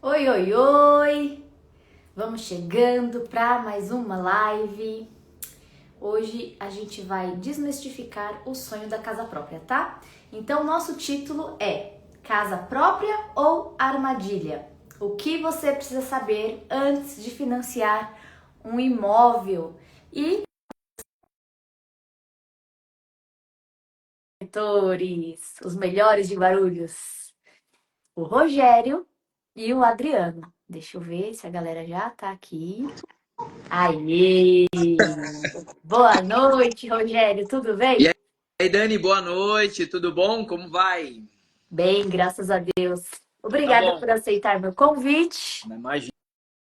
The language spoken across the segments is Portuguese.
Oi, oi, oi! Vamos chegando para mais uma live. Hoje a gente vai desmistificar o sonho da casa própria, tá? Então, nosso título é Casa Própria ou Armadilha? O que você precisa saber antes de financiar um imóvel? E os melhores de Guarulhos, o Rogério e o Adriano. Deixa eu ver se a galera já tá aqui. Aê! Boa noite, Rogério, tudo E bem? aí, Dani, boa noite, tudo bom? Como vai? Bem, graças a Deus. Tá Obrigada bom. por aceitar meu convite. Imagina,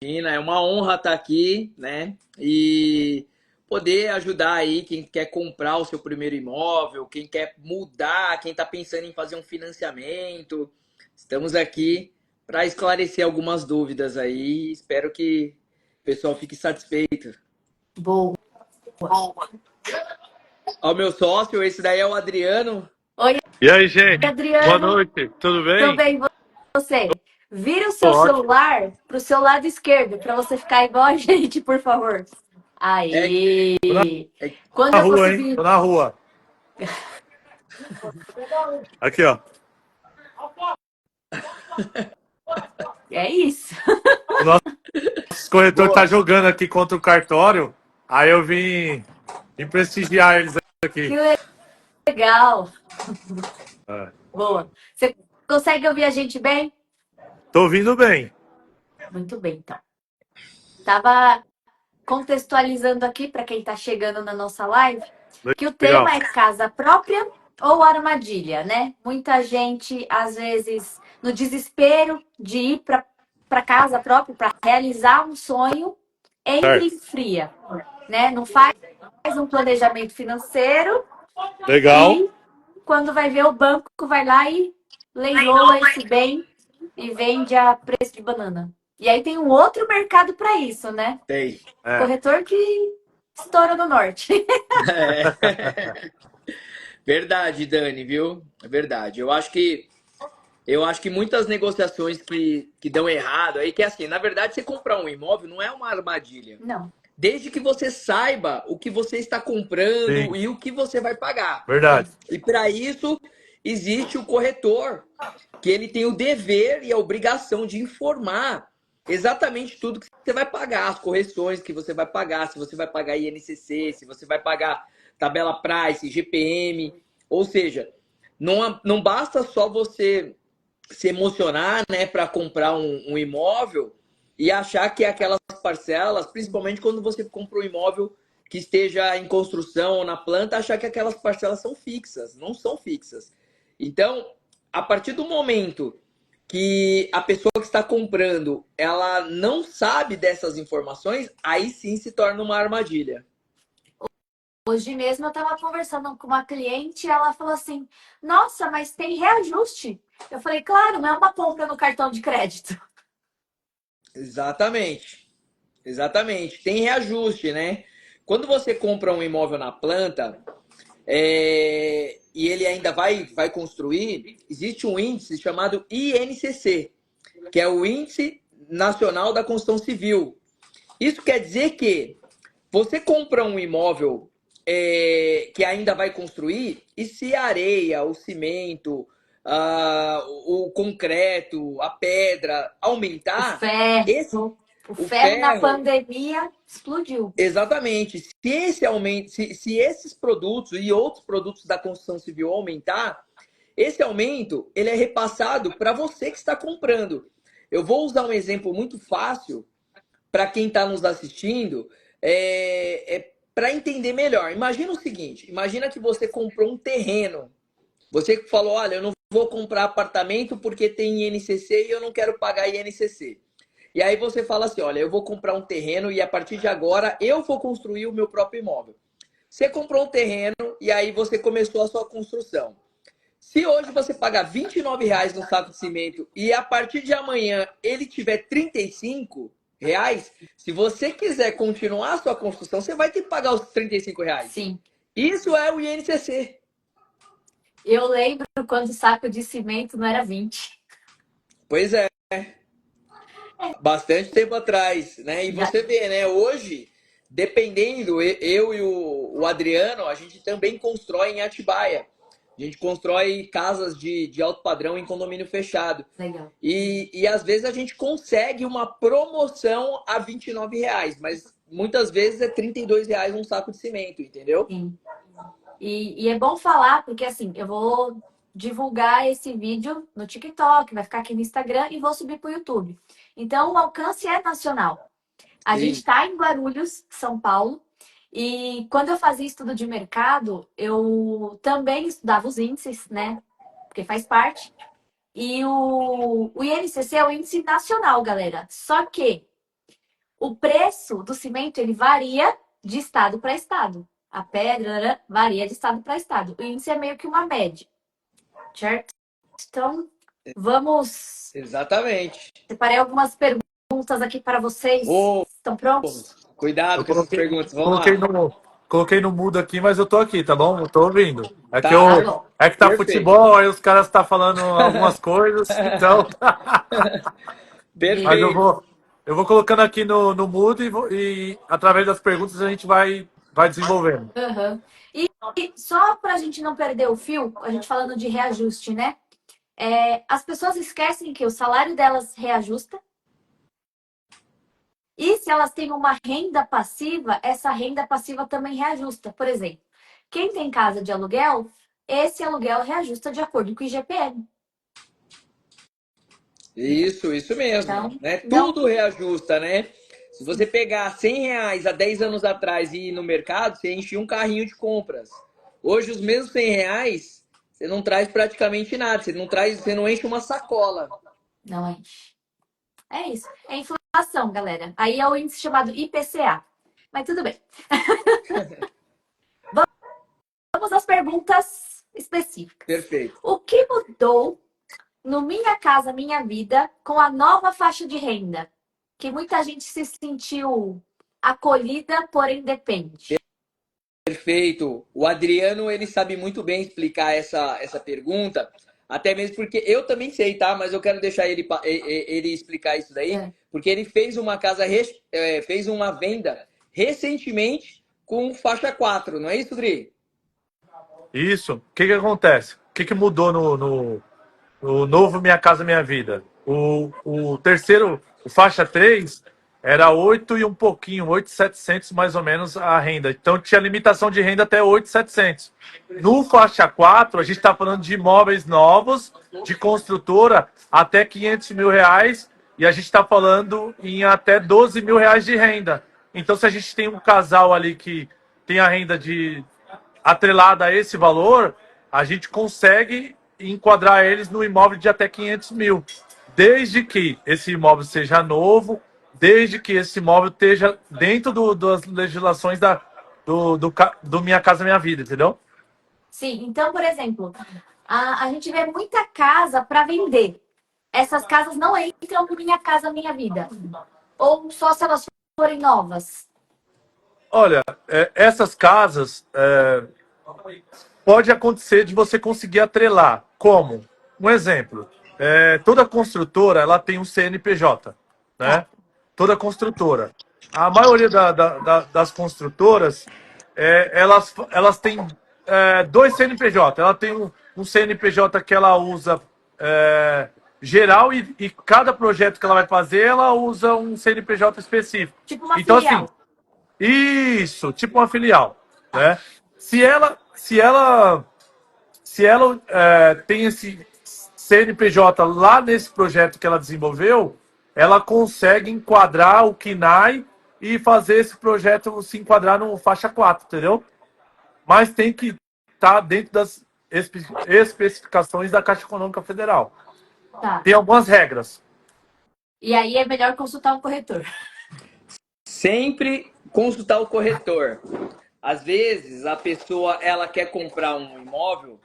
é uma honra estar aqui, né? E poder ajudar aí quem quer comprar o seu primeiro imóvel, quem quer mudar, quem está pensando em fazer um financiamento. Estamos aqui para esclarecer algumas dúvidas aí. Espero que o pessoal fique satisfeito. Boa. Ao meu sócio, esse daí é o Adriano. Oi, E aí, gente? Boa Adriano, noite, tudo tudo bem? bem você? Vira o Tô seu ótimo. celular pro seu lado esquerdo para você ficar igual a gente, por favor. É, Aê! Tô na é Quando na eu rua, hein? conseguir. Tô na rua. Aqui, ó. É isso. O nosso corretor tá boa. jogando aqui contra o cartório. Aí eu vim prestigiar eles aqui. Que legal. É. Boa. Você consegue ouvir a gente bem? Tô ouvindo bem. Muito bem, então. Tava contextualizando aqui para quem está chegando na nossa live, que o Legal. tema é casa própria ou armadilha, né? Muita gente, às vezes, no desespero de ir para casa própria, para realizar um sonho, entra em Certo. fria, né? Não faz um planejamento financeiro Legal. e quando vai ver o banco vai lá e leiloa esse bem e vende a preço de banana. E aí tem um outro mercado para isso, né? Tem. É. Corretor que estoura no norte. É. Verdade, Dani, viu? É verdade. Eu acho que muitas negociações que dão errado aí, que é assim, na verdade, você comprar um imóvel não é uma armadilha. Não. Desde que você saiba o que você está comprando Sim. e o que você vai pagar. Verdade. E para isso existe o corretor, que ele tem o dever e a obrigação de informar exatamente tudo que você vai pagar, as correções que você vai pagar, se você vai pagar INCC, se você vai pagar tabela price, GPM, ou seja, não basta só você se emocionar, né, para comprar um imóvel e achar que aquelas parcelas, principalmente quando você compra um imóvel que esteja em construção ou na planta, achar que aquelas parcelas são fixas, não são fixas. Então, a partir do momento que a pessoa que está comprando, ela não sabe dessas informações, aí sim se torna uma armadilha. Hoje mesmo eu estava conversando com uma cliente e ela falou assim: Nossa, mas tem reajuste. Eu falei: Claro, não é uma compra no cartão de crédito. Exatamente. Exatamente. Tem reajuste, né? Quando você compra um imóvel na planta, e ele ainda vai construir, existe um índice chamado INCC, que é o Índice Nacional da Construção Civil. Isso quer dizer que você compra um imóvel que ainda vai construir, e se a areia, o cimento, o concreto, a pedra O aumentar, esse, ferro. O o ferro na ferro. pandemia explodiu. Exatamente. Se esse aumento, se esses produtos e outros produtos da construção civil aumentar, esse aumento ele é repassado para você que está comprando. Eu vou usar um exemplo muito fácil para quem está nos assistindo, para entender melhor. Imagina o seguinte: imagina que você comprou um terreno. Você falou, olha, eu não vou comprar apartamento porque tem INCC e eu não quero pagar INCC. E aí você fala assim, olha, eu vou comprar um terreno e a partir de agora eu vou construir o meu próprio imóvel. Você comprou um terreno e aí você começou a sua construção. Se hoje você pagar R$ 29 no saco de cimento e a partir de amanhã ele tiver R$ 35, se você quiser continuar a sua construção, você vai ter que pagar os R$ 35. Sim. Isso é o INCC. Eu lembro quando o saco de cimento não era 20. Pois é. Bastante tempo atrás, né? E Já- você vê, né? Hoje, dependendo, eu e o Adriano, a gente também constrói em Atibaia. A gente constrói casas de alto padrão em condomínio fechado. Legal. E às vezes a gente consegue uma promoção a R$ 29, mas muitas vezes é R$ 32 um saco de cimento, entendeu? Sim. E é bom falar, porque assim, eu vou divulgar esse vídeo no TikTok, vai ficar aqui no Instagram e vou subir para o YouTube. Então, o alcance é nacional. A gente E está em Guarulhos, São Paulo, e quando eu fazia estudo de mercado, eu também estudava os índices, né? Porque faz parte. E o INCC é o índice nacional, galera. Só que o preço do cimento ele varia de estado para estado. A pedra varia de estado para estado. O índice é meio que uma média, certo? Então, vamos. exatamente. Separei algumas perguntas aqui para vocês. Ô, Estão prontos? cuidado Eu com essas coloquei, perguntas, vamos coloquei lá. no, coloquei no mudo aqui, mas eu tô aqui, tá bom? Eu tô ouvindo. Tá Tá, bom. É que tá perfeito. futebol, aí os caras estão falando algumas coisas, então. Mas Beleza. Perfeito. eu vou colocando aqui no mudo e através das perguntas a gente vai desenvolvendo. Uhum. E só para a gente não perder o fio, a gente falando de reajuste, né? As pessoas esquecem que o salário delas reajusta. E se elas têm uma renda passiva, essa renda passiva também reajusta. Por exemplo, quem tem casa de aluguel, esse aluguel reajusta de acordo com o IGPM. Isso mesmo. Então, Né? não, Tudo reajusta, né? Se você pegar R$ 100 há 10 anos atrás e ir no mercado, você enchia um carrinho de compras. Hoje, os mesmos R$ 100, você não traz praticamente nada. Você não enche uma sacola. não enche. É isso. É inflação, galera. Aí é o índice chamado IPCA. Mas tudo bem. Vamos às perguntas específicas. Perfeito. O que mudou no Minha Casa Minha Vida com a nova faixa de renda? Que muita gente se sentiu acolhida, porém depende. Perfeito. O Adriano, ele sabe muito bem explicar essa pergunta, até mesmo porque eu também sei, tá? Mas eu quero deixar ele explicar isso daí, É. porque ele fez uma fez uma venda recentemente com faixa 4, não é isso, Dri? Isso. O que acontece? O que mudou no novo Minha Casa Minha Vida? O terceiro, o faixa 3 era 8 e um pouquinho, 8.700 mais ou menos a renda. Então tinha limitação de renda até 8.700. No faixa 4 a gente está falando de imóveis novos, de construtora, até R$ 500 mil, e a gente está falando em até R$ 12 mil de renda. Então, se a gente tem um casal ali que tem a renda de atrelada a esse valor, a gente consegue enquadrar eles no imóvel de até 500 mil, desde que esse imóvel seja novo, desde que esse imóvel esteja dentro das legislações do Minha Casa Minha Vida, entendeu? Sim, então, por exemplo, a gente vê muita casa para vender. Essas casas não entram no Minha Casa Minha Vida. Ou só se elas forem novas. Olha, essas casas pode acontecer de você conseguir atrelar. Como? Um exemplo. Toda construtora ela tem um CNPJ, Tá. né? Toda construtora. A maioria das construtoras, elas têm dois CNPJ. Ela tem um CNPJ que ela usa geral e cada projeto que ela vai fazer, ela usa um CNPJ específico. Tipo uma Então, assim, filial. isso, tipo uma filial, Tá. né? Se ela tem esse CNPJ lá nesse projeto que ela desenvolveu, ela consegue enquadrar o KNAI e fazer esse projeto se enquadrar no faixa 4, entendeu? Mas tem que estar dentro das especificações da Caixa Econômica Federal. Tá. Tem algumas regras. E aí é melhor consultar um corretor. Sempre consultar o corretor. Às vezes, a pessoa ela quer comprar um imóvel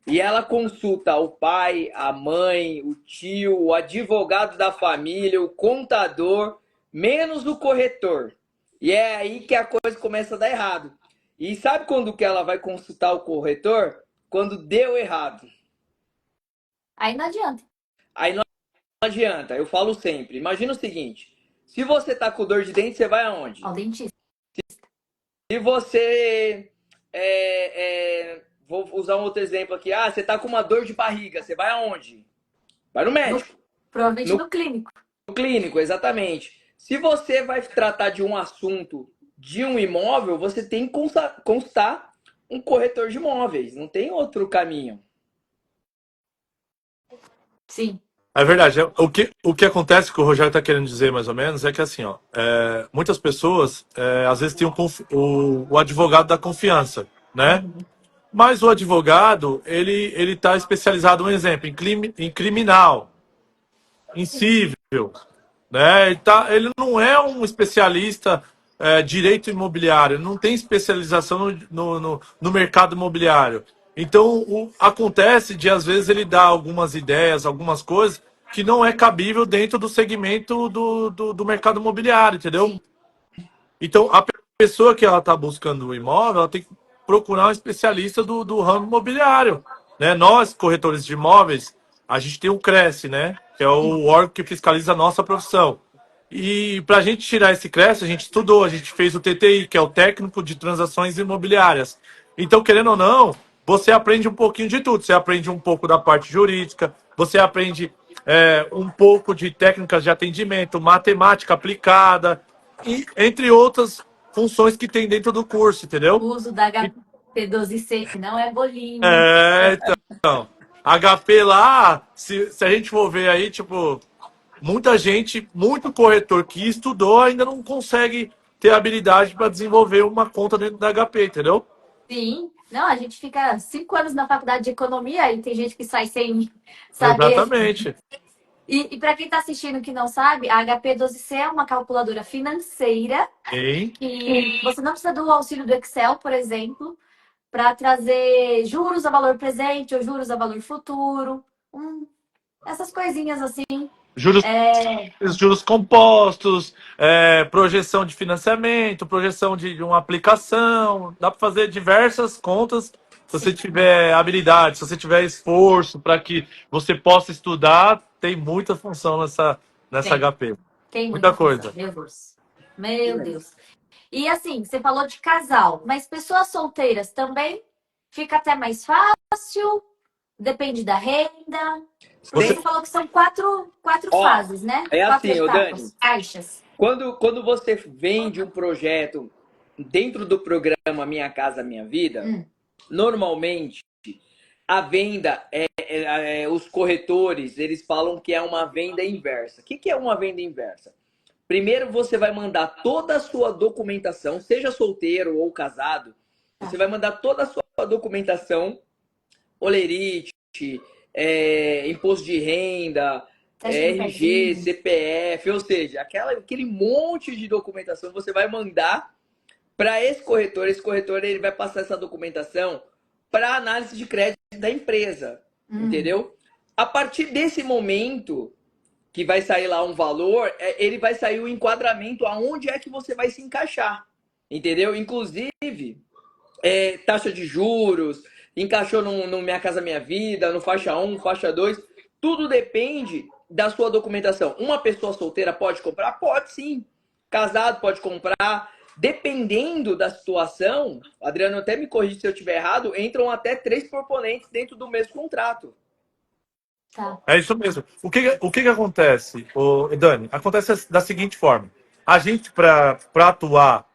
e ela consulta o pai, a mãe, o tio, o advogado da família, o contador, menos o corretor. E é aí que a coisa começa a dar errado. E sabe quando que ela vai consultar o corretor? Quando deu errado. Aí não adianta. Aí não adianta, eu falo sempre. Imagina o seguinte: se você tá com dor de dente, você vai aonde? Ao dentista. Se você. Vou usar um outro exemplo aqui. Ah, você tá com uma dor de barriga, você vai aonde? Vai no médico. Provavelmente No no clínico. clínico, exatamente. Se você vai tratar de um assunto de um imóvel, você tem que constar um corretor de imóveis. Não tem outro caminho. Sim. É verdade. O que acontece, que o Rogério está querendo dizer mais ou menos, é que assim, ó, muitas pessoas às vezes têm o advogado da confiança, né? Mas o advogado, ele está especializado, um exemplo, em criminal, em civil, né? Ele não é um especialista direito imobiliário, não tem especialização no mercado imobiliário. Então, acontece de, às vezes, ele dar algumas ideias, algumas coisas que não é cabível dentro do segmento do mercado imobiliário, entendeu? Sim. Então, a pessoa que ela está buscando o imóvel, ela tem que procurar um especialista do ramo imobiliário, né? Nós, corretores de imóveis, a gente tem o Cresce, né? Que é o órgão que fiscaliza a nossa profissão. E para a gente tirar esse Cresce, a gente estudou, a gente fez o TTI, que é o Técnico de Transações Imobiliárias. Então, querendo ou não, você aprende um pouquinho de tudo. Você aprende um pouco da parte jurídica, você aprende um pouco de técnicas de atendimento, matemática aplicada, e entre outras funções que tem dentro do curso, entendeu? O uso da HP12C, que não é bolinho. Então, HP lá, se a gente for ver aí, tipo, muita gente, muito corretor que estudou ainda não consegue ter habilidade para desenvolver uma conta dentro da HP, entendeu? Sim. Não, a gente fica 5 anos na faculdade de economia e tem gente que sai sem saber. Exatamente. E para quem está assistindo que não sabe, a HP12C é uma calculadora financeira Hein? que você não precisa do auxílio do Excel, por exemplo, para trazer juros a valor presente ou juros a valor futuro. Essas coisinhas assim. Juros, juros compostos, projeção de financiamento, projeção de uma aplicação. Dá para fazer diversas contas se você tiver habilidade, se você tiver esforço para que você possa estudar. Tem muita função nessa Tem. HP. Tem Muita muita coisa. Meu Deus. Meu Deus. E assim, você falou de casal, mas pessoas solteiras também fica até mais fácil, depende da renda. Porque você falou que são quatro Ó, fases, né? é 4 assim, ô Dani. etapas, caixas. Quando você vende um projeto dentro do programa Minha Casa Minha Vida, normalmente a venda os corretores, eles falam que é uma venda inversa. O que é uma venda inversa? Primeiro você vai mandar toda a sua documentação, seja solteiro ou casado, você vai mandar toda a sua documentação, olerite, imposto de renda, RG, CPF, ou seja, aquele monte de documentação você vai mandar para esse corretor. Esse corretor ele vai passar essa documentação para análise de crédito da empresa, entendeu? A partir desse momento que vai sair lá um valor, ele vai sair o enquadramento aonde é que você vai se encaixar, entendeu? Inclusive, taxa de juros, encaixou no Minha Casa Minha Vida, no faixa 1, faixa 2, tudo depende da sua documentação. Uma pessoa solteira pode comprar? Pode sim. Casado pode comprar. Dependendo da situação, Adriano, até me corrija se eu estiver errado, entram até 3 proponentes dentro do mesmo contrato. Tá. É isso mesmo. O que acontece, Dani? Acontece da seguinte forma. A gente, para atuar,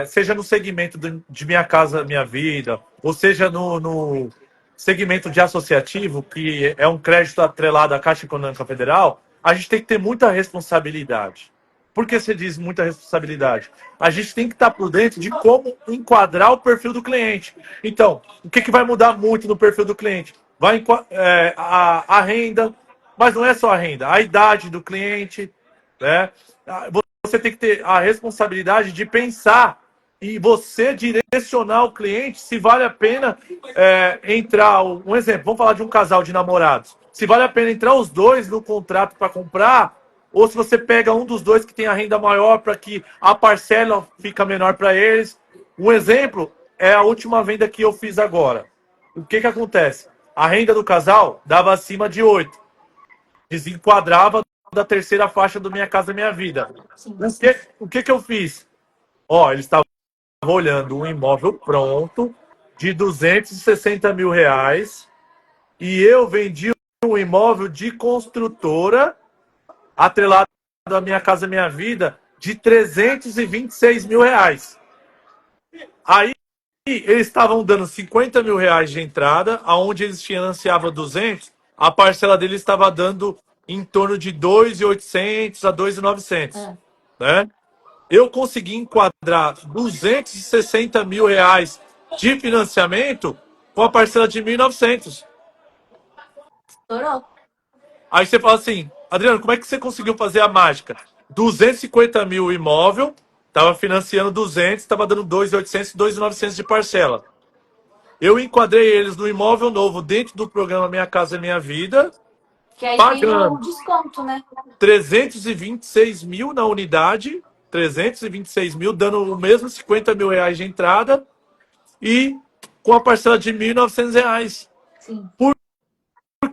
seja no segmento de Minha Casa Minha Vida, ou seja no segmento de associativo, que é um crédito atrelado à Caixa Econômica Federal, a gente tem que ter muita responsabilidade. Por que você diz muita responsabilidade? A gente tem que estar por dentro de como enquadrar o perfil do cliente. Então, o que vai mudar muito no perfil do cliente? A renda, mas não é só a renda, a idade do cliente, né? Você tem que ter a responsabilidade de pensar e você direcionar o cliente se vale a pena entrar. Um exemplo, vamos falar de um casal de namorados. Se vale a pena entrar os dois no contrato para comprar, ou se você pega um dos dois que tem a renda maior para que a parcela fica menor para eles. Um exemplo é a última venda que eu fiz agora. O que acontece? A renda do casal dava acima de 8. desenquadrava da terceira faixa do Minha Casa Minha Vida. Sim. O que eu fiz? Ó, eles estavam olhando um imóvel pronto de 260 mil reais e eu vendi um imóvel de construtora atrelado à Minha Casa Minha Vida de 326 mil reais. Aí eles estavam dando 50 mil reais de entrada, aonde eles financiavam 200, a parcela deles estava dando em torno de 2.800 a 2.900, Ah, né? Eu consegui enquadrar 260 mil reais de financiamento com a parcela de 1.900. estourou. Aí você fala assim, Adriano, como é que você conseguiu fazer a mágica? 250 mil imóvel, estava financiando 200, estava dando 2.800, 2.900 de parcela. Eu enquadrei eles no imóvel novo dentro do programa Minha Casa Minha Vida, Que aí tem o pagando desconto, né? 326 mil na unidade, 326 mil, dando o mesmo 50 mil reais de entrada e com a parcela de 1.900 reais. Sim. Por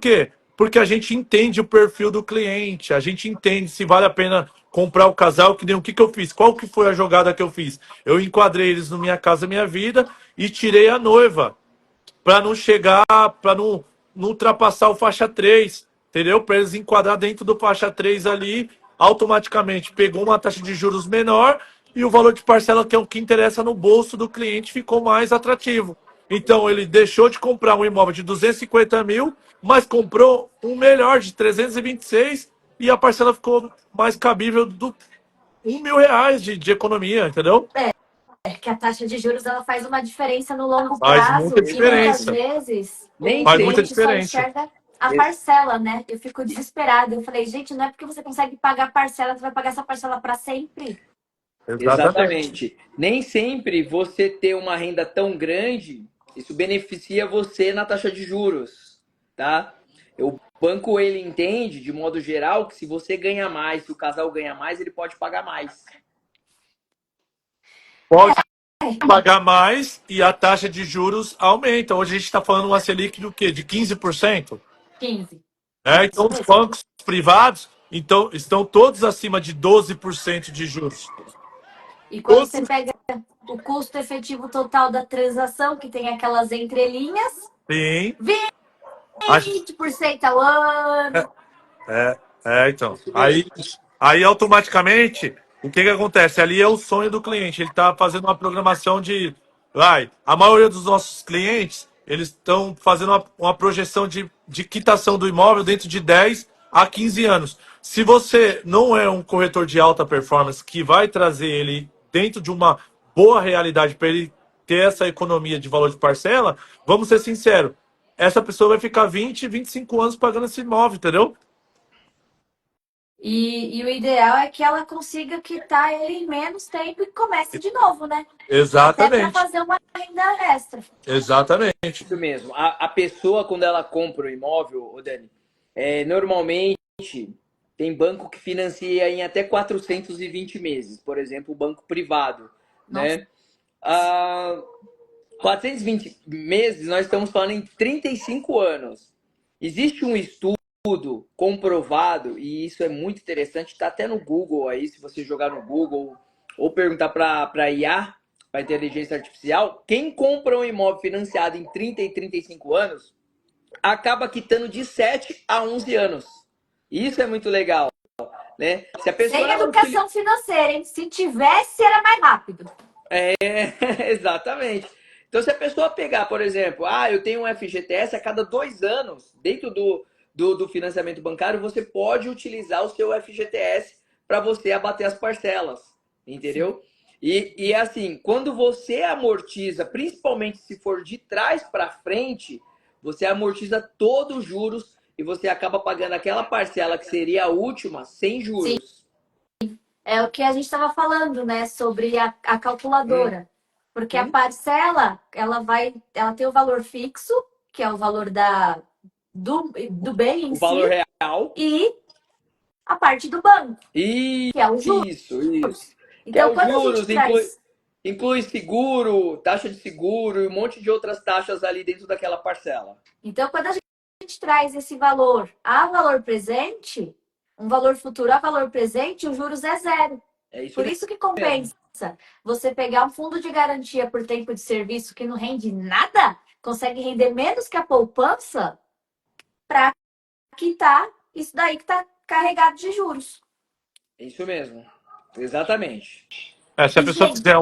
quê? Porque a gente entende o perfil do cliente, a gente entende se vale a pena comprar o casal, que nem o que eu fiz. Qual que foi a jogada que eu fiz? Eu enquadrei eles no Minha Casa Minha Vida e tirei a noiva para não chegar, para não ultrapassar o faixa 3, entendeu? Para eles enquadrar dentro do faixa 3 ali, automaticamente pegou uma taxa de juros menor e o valor de parcela, que é o que interessa no bolso do cliente, ficou mais atrativo. Então ele deixou de comprar um imóvel de 250 mil, mas comprou um melhor de 326 e a parcela ficou mais cabível do 1.000 reais de economia, entendeu? É que a taxa de juros ela faz uma diferença no longo Faz prazo muita e muitas diferença. vezes Nem o Faz muita cliente só diferença. enxerga a parcela, né? Eu fico desesperada. Eu falei, gente, não é porque você consegue pagar a parcela, você vai pagar essa parcela para sempre? Exatamente. Exatamente. Nem sempre você ter uma renda tão grande, isso beneficia você na taxa de juros, tá? O banco ele entende, de modo geral, que se você ganha mais, se o casal ganha mais, ele pode pagar mais. Pode pagar mais e a taxa de juros aumenta. Hoje a gente está falando uma Selic do quê? De 15%. 15. É, Isso então, os mesmo. bancos privados estão todos acima de 12% de juros. E quando você Todos, pega o custo efetivo total da transação, que tem aquelas entrelinhas, sim. A- 20% ao ano. Então. Isso mesmo. Aí automaticamente, o que acontece? Ali é o sonho do cliente. Ele está fazendo uma programação de. A maioria dos nossos clientes, eles estão fazendo uma projeção de quitação do imóvel dentro de 10 a 15 anos. Se você não é um corretor de alta performance que vai trazer ele dentro de uma boa realidade para ele ter essa economia de valor de parcela, vamos ser sinceros, essa pessoa vai ficar 20, 25 anos pagando esse imóvel, entendeu? E o ideal é que ela consiga quitar ele em menos tempo e comece de novo, né? Até para Exatamente. fazer uma renda extra. Exatamente. Isso mesmo. A pessoa, quando ela compra o imóvel, ô Dani, normalmente tem banco que financia em até 420 meses, por exemplo, o banco privado, Nossa. né? Ah, 420 meses, nós estamos falando em 35 anos. Existe um estudo comprovado, e isso é muito interessante, está até no Google aí, se você jogar no Google ou perguntar para IA, para inteligência artificial, quem compra um imóvel financiado em 30 e 35 anos, acaba quitando de 7 a 11 anos. Isso é muito legal, né? Se a pessoa Sem não utiliza... educação financeira, hein? Se tivesse, era mais rápido. Exatamente. Então, se a pessoa pegar, por exemplo, eu tenho um FGTS a cada 2 anos, dentro do financiamento bancário, você pode utilizar o seu FGTS para você abater as parcelas, entendeu? E assim, quando você amortiza, principalmente se for de trás para frente, você amortiza todos os juros e você acaba pagando aquela parcela que seria a última sem Sim. juros. É o que a gente estava falando, né? Sobre a calculadora. Porque a Hum. parcela, ela tem o valor fixo, que é o valor do bem em O valor si, real. e a parte do banco, que é o juros. Isso. Que é Então, os quando a gente juros, traz. inclui seguro, taxa de seguro e um monte de outras taxas ali dentro daquela parcela. Então, quando a gente traz esse valor a valor presente, um valor futuro a valor presente, os juros é zero. É isso Por isso que mesmo. compensa você pegar um fundo de garantia por tempo de serviço que não rende nada, consegue render menos que a poupança para quitar isso daí que está carregado de juros. É isso mesmo. Exatamente. Se a E, pessoa gente, fizer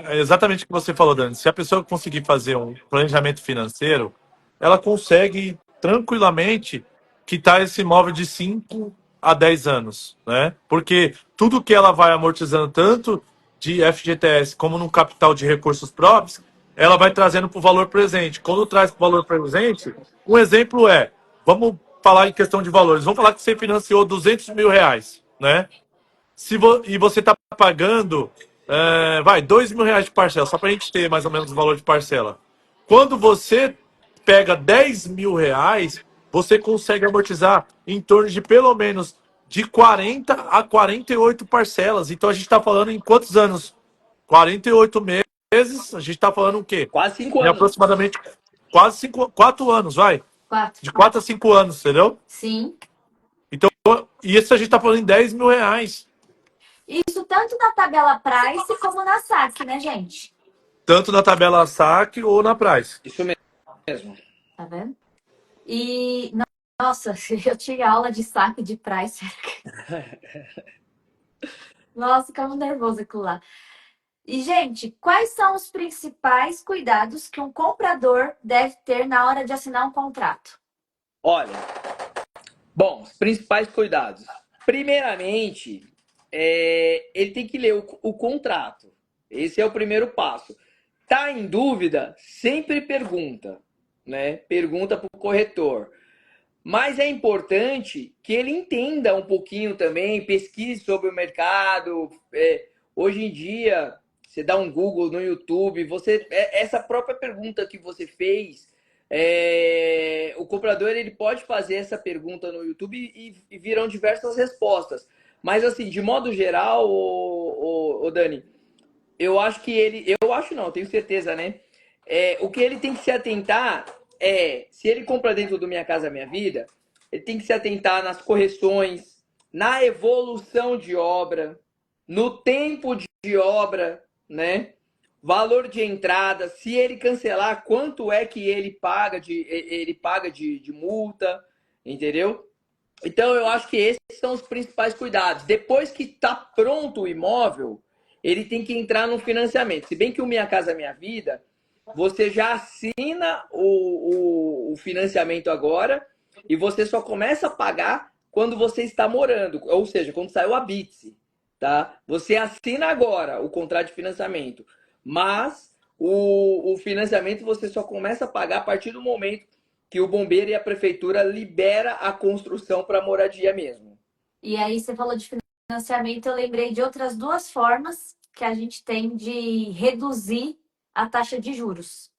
é exatamente o que você falou, Dani. Se a pessoa conseguir fazer um planejamento financeiro, ela consegue tranquilamente quitar esse imóvel de 5 a 10 anos, né? Porque tudo que ela vai amortizando, tanto de FGTS como no capital de recursos próprios, ela vai trazendo para o valor presente. Quando traz para o valor presente, um exemplo vamos falar em questão de valores, vamos falar que você financiou R$ 200 mil, né? E você está pagando, R$ 2 mil de parcela, só para a gente ter mais ou menos o valor de parcela. Quando você pega R$ 10 mil, você consegue amortizar em torno de pelo menos de 40 a 48 parcelas. Então a gente está falando em quantos anos? 48 meses, a gente está falando o quê? Quase 5 Em anos. aproximadamente quase 4 anos, vai. De 4 a 5 anos, entendeu? Sim. Então, e isso a gente está falando em R$ 10 mil. Isso tanto na tabela Price como na saque, né, gente? Tanto na tabela saque ou na price. Isso mesmo. Tá vendo? E, nossa, eu tinha aula de saque de Price. Nossa, ficava nervoso aquilo lá. E, gente, quais são os principais cuidados que um comprador deve ter na hora de assinar um contrato? Olha, bom, os principais cuidados. Primeiramente, ele tem que ler o contrato. Esse é o primeiro passo. Tá em dúvida? Sempre pergunta, né? Pergunta para o corretor. Mas é importante que ele entenda um pouquinho também, pesquise sobre o mercado. Hoje em dia, você dá um Google no YouTube, essa própria pergunta que você fez, o comprador ele pode fazer essa pergunta no YouTube e virão diversas respostas. Mas assim, de modo geral, o Dani, eu acho que eu acho não, tenho certeza, né? O que ele tem que se atentar se ele compra dentro do Minha Casa Minha Vida, ele tem que se atentar nas correções, na evolução de obra, no tempo de obra, né? Valor de entrada, se ele cancelar, quanto é que ele paga de multa, entendeu? Então eu acho que esses são os principais cuidados. Depois que está pronto o imóvel, ele tem que entrar no financiamento. Se bem que o Minha Casa Minha Vida, você já assina o financiamento agora e você só começa a pagar quando você está morando, ou seja, quando saiu a Bitse, tá? Você assina agora o contrato de financiamento, mas o financiamento você só começa a pagar a partir do momento que o bombeiro e a prefeitura libera a construção para moradia mesmo. E aí você falou de financiamento, eu lembrei de outras duas formas que a gente tem de reduzir a taxa de juros,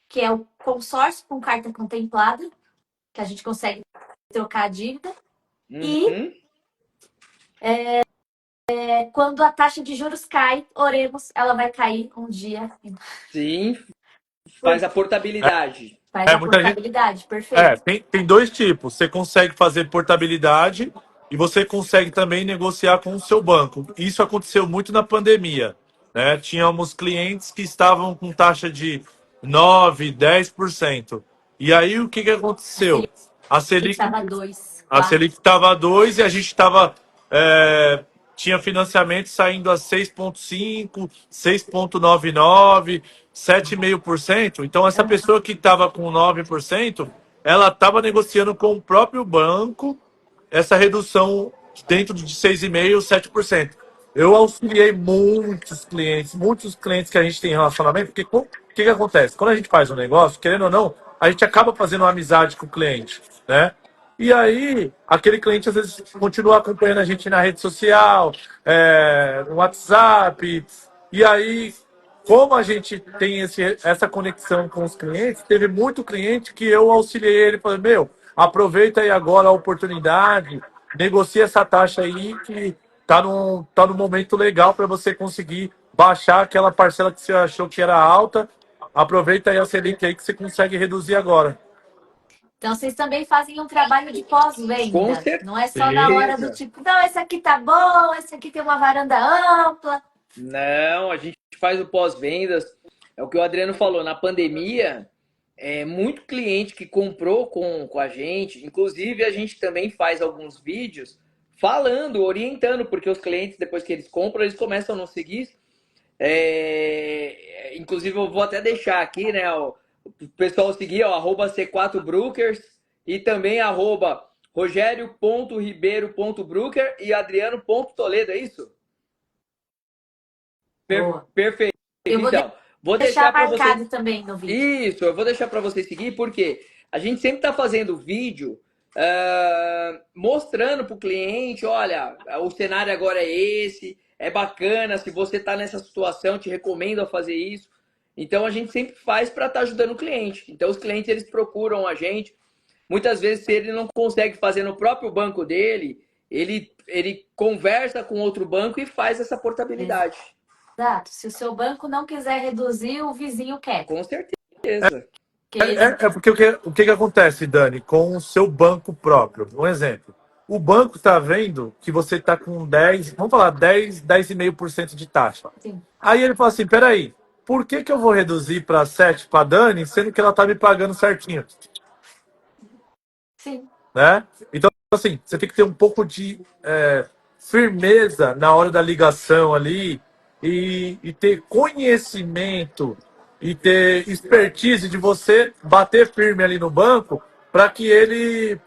que é o consórcio com carta contemplada, que a gente consegue trocar a dívida, e quando a taxa de juros cai, oremos, ela vai cair um dia. Sim, faz a portabilidade. Faz a Muita gente. portabilidade, perfeito. Tem dois tipos. Você consegue fazer portabilidade e você consegue também negociar com o seu banco. Isso aconteceu muito na pandemia, né? Tínhamos clientes que estavam com taxa de 9, 10%. E aí o que aconteceu? A Selic estava 2. A Selic estava a 2 e a gente estava. Tinha financiamento saindo a 6,5, 6,99, 7,5%. Então, essa pessoa que estava com 9%, ela estava negociando com o próprio banco essa redução dentro de 6,5%, 7%. Eu auxiliei muitos clientes que a gente tem em relacionamento, porque o que acontece? Quando a gente faz um negócio, querendo ou não, a gente acaba fazendo uma amizade com o cliente, né? E aí, aquele cliente às vezes continua acompanhando a gente na rede social, no WhatsApp. E aí, como a gente tem essa conexão com os clientes, teve muito cliente que eu auxiliei ele, falei, aproveita aí agora a oportunidade, negocia essa taxa aí que tá no momento legal para você conseguir baixar aquela parcela que você achou que era alta. Aproveita aí a Selic aí que você consegue reduzir agora. Então, vocês também fazem um trabalho de Com pós-venda. Não é só na hora do Sim. tipo, não, esse aqui tá bom, esse aqui tem uma varanda ampla. Não, a gente faz o pós-vendas. É o que o Adriano falou. Na pandemia, muito cliente que comprou com a gente. Inclusive, a gente também faz alguns vídeos falando, orientando, porque os clientes, depois que eles compram, eles começam a não seguir. Inclusive, eu vou até deixar aqui, né, o pessoal seguir, ó, @C4Brookers e também @Rogério.ribeiro.brooker e Adriano.toledo, é isso? Boa. Perfeito. Eu vou Então, vou deixar deixar para vocês. marcado também no vídeo. Isso, eu vou deixar para vocês seguir, porque a gente sempre está fazendo vídeo mostrando para o cliente, olha, o cenário agora é esse, é bacana, se você está nessa situação, te recomendo a fazer isso. Então a gente sempre faz para estar ajudando o cliente. Então os clientes eles procuram a gente. Muitas vezes, se ele não consegue fazer no próprio banco dele, ele conversa com outro banco e faz essa portabilidade. Exato. Se o seu banco não quiser reduzir, o vizinho quer. Com certeza. Que eles... Porque o que acontece, Dani, com o seu banco próprio? Um exemplo. O banco está vendo que você está com 10, vamos falar, 10,5% de taxa. Sim. Aí ele fala assim, peraí, por que eu vou reduzir para 7 para Dani, sendo que ela está me pagando certinho? Sim. Né? Então, assim, você tem que ter um pouco de firmeza na hora da ligação ali e ter conhecimento e ter expertise de você bater firme ali no banco para que ele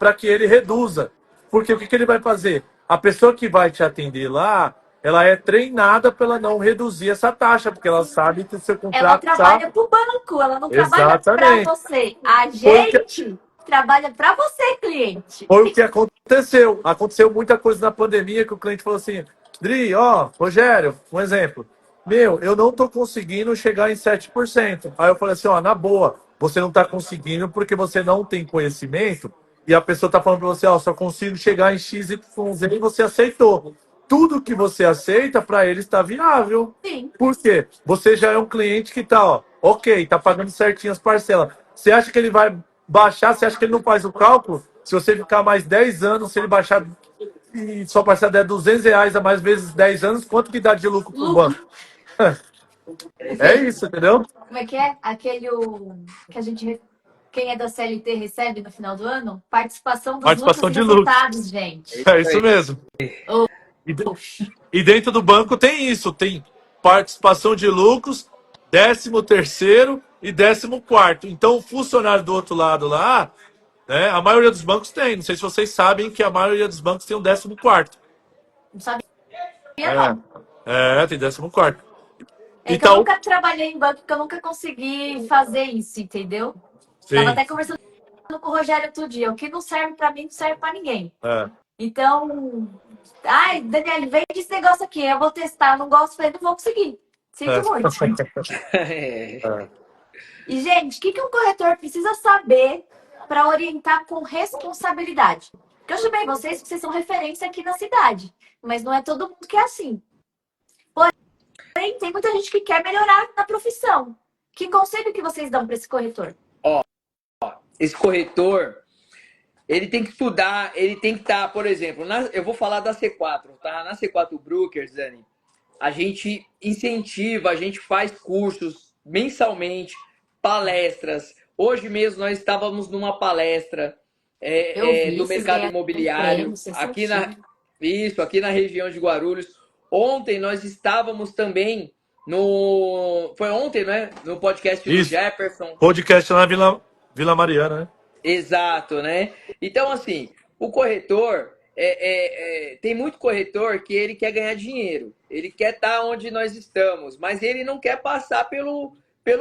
reduza. Porque o que ele vai fazer? A pessoa que vai te atender lá, ela é treinada para ela não reduzir essa taxa, porque ela sabe que o seu Ela contrato trabalha para o banco, ela não trabalha para Exatamente. você. A Foi o que- gente trabalha para você, cliente. Foi o que aconteceu. Aconteceu muita coisa na pandemia que o cliente falou assim: Dri, ó, Rogério, um exemplo. Meu, eu não tô conseguindo chegar em 7%. Aí eu falei assim: ó, na boa, você não tá conseguindo porque você não tem conhecimento e a pessoa tá falando pra você: ó, só consigo chegar em X, Y, Z e você aceitou. Tudo que você aceita para ele está viável. Sim. Por quê? Você já é um cliente que tá, ó, ok, tá pagando certinho as parcelas. Você acha que ele vai baixar? Você acha que ele não faz o cálculo? Se você ficar mais 10 anos, se ele baixar e sua parcela der R$ 200 a mais vezes 10 anos, quanto que dá de lucro pro banco? É isso, entendeu? Como é que é? Aquele que a gente... Quem é da CLT recebe no final do ano? Participação dos Participação lucros e de lucro. resultados, gente. É isso mesmo. E dentro do banco tem isso, tem participação de lucros, 13º e 14º. Então, o funcionário do outro lado lá, né, a maioria dos bancos tem. Não sei se vocês sabem que a maioria dos bancos tem um 14º. Não sabia, não. Tem 14º. É que eu Então, nunca trabalhei em banco, porque eu nunca consegui fazer isso, entendeu? Tava sim. até conversando com o Rogério outro dia. O que não serve pra mim, não serve pra ninguém. É. Então, ai, Daniele, vende esse negócio aqui, eu vou testar, eu não gosto, falei, não vou conseguir. Sinto muito. E, gente, o que um corretor precisa saber para orientar com responsabilidade? Porque eu chamei vocês porque vocês são referência aqui na cidade, mas não é todo mundo que é assim. Porém, tem muita gente que quer melhorar na profissão. Que conselho que vocês dão para esse corretor? Esse corretor, ele tem que estudar, ele tem que estar, por exemplo, eu vou falar da C4, tá? Na C4 Brokers, Dani, a gente incentiva, a gente faz cursos mensalmente, palestras. Hoje mesmo nós estávamos numa palestra do mercado imobiliário aqui aqui na região de Guarulhos. Ontem nós estávamos também foi ontem, né? No podcast do Jefferson. Podcast lá na Vila Mariana, né? Exato, né? Então, assim, o corretor, tem muito corretor que ele quer ganhar dinheiro, ele quer estar onde nós estamos, mas ele não quer passar pelo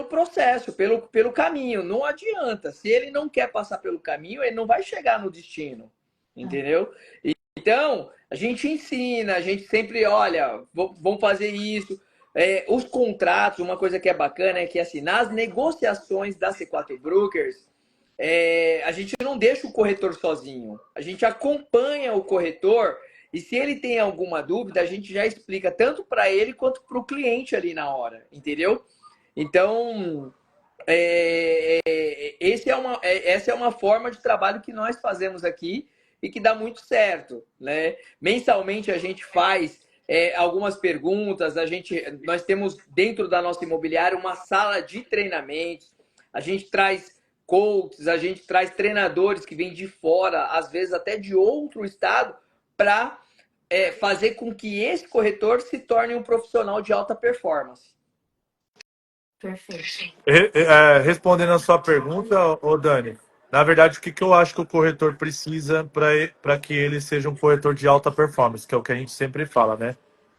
processo, pelo caminho. Não adianta. Se ele não quer passar pelo caminho, ele não vai chegar no destino, entendeu? Então, a gente ensina, a gente sempre, olha, vamos fazer isso. Os contratos, uma coisa que é bacana é que, assim, nas negociações da C4 Brokers, a gente não deixa o corretor sozinho. A gente acompanha o corretor e se ele tem alguma dúvida, a gente já explica tanto para ele quanto para o cliente ali na hora, entendeu? Então, essa é uma forma de trabalho que nós fazemos aqui e que dá muito certo, né? Mensalmente a gente faz algumas perguntas, nós temos dentro da nossa imobiliária uma sala de treinamentos, a gente traz coaches, a gente traz treinadores que vêm de fora, às vezes até de outro estado, para fazer com que esse corretor se torne um profissional de alta performance. Perfeito. Respondendo a sua pergunta, ô Dani, na verdade, o que eu acho que o corretor precisa para que ele seja um corretor de alta performance, que é o que a gente sempre fala, né?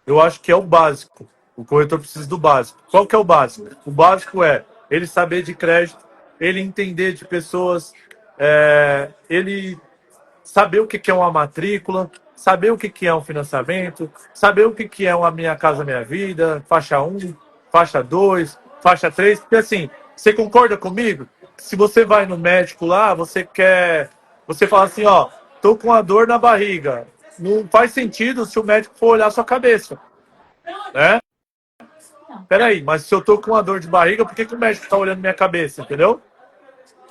Eu acho que é o básico. O corretor precisa do básico. Qual que é o básico? O básico é ele saber de crédito, ele entender de pessoas, ele saber o que é uma matrícula, saber o que é um financiamento, saber o que é uma Minha Casa Minha Vida, faixa 1, faixa 2, faixa 3, porque assim, você concorda comigo? Se você vai no médico lá, você fala assim, ó, tô com a dor na barriga. Não faz sentido se o médico for olhar sua cabeça, né? Não. Peraí, mas se eu tô com uma dor de barriga, por que o médico tá olhando minha cabeça, entendeu?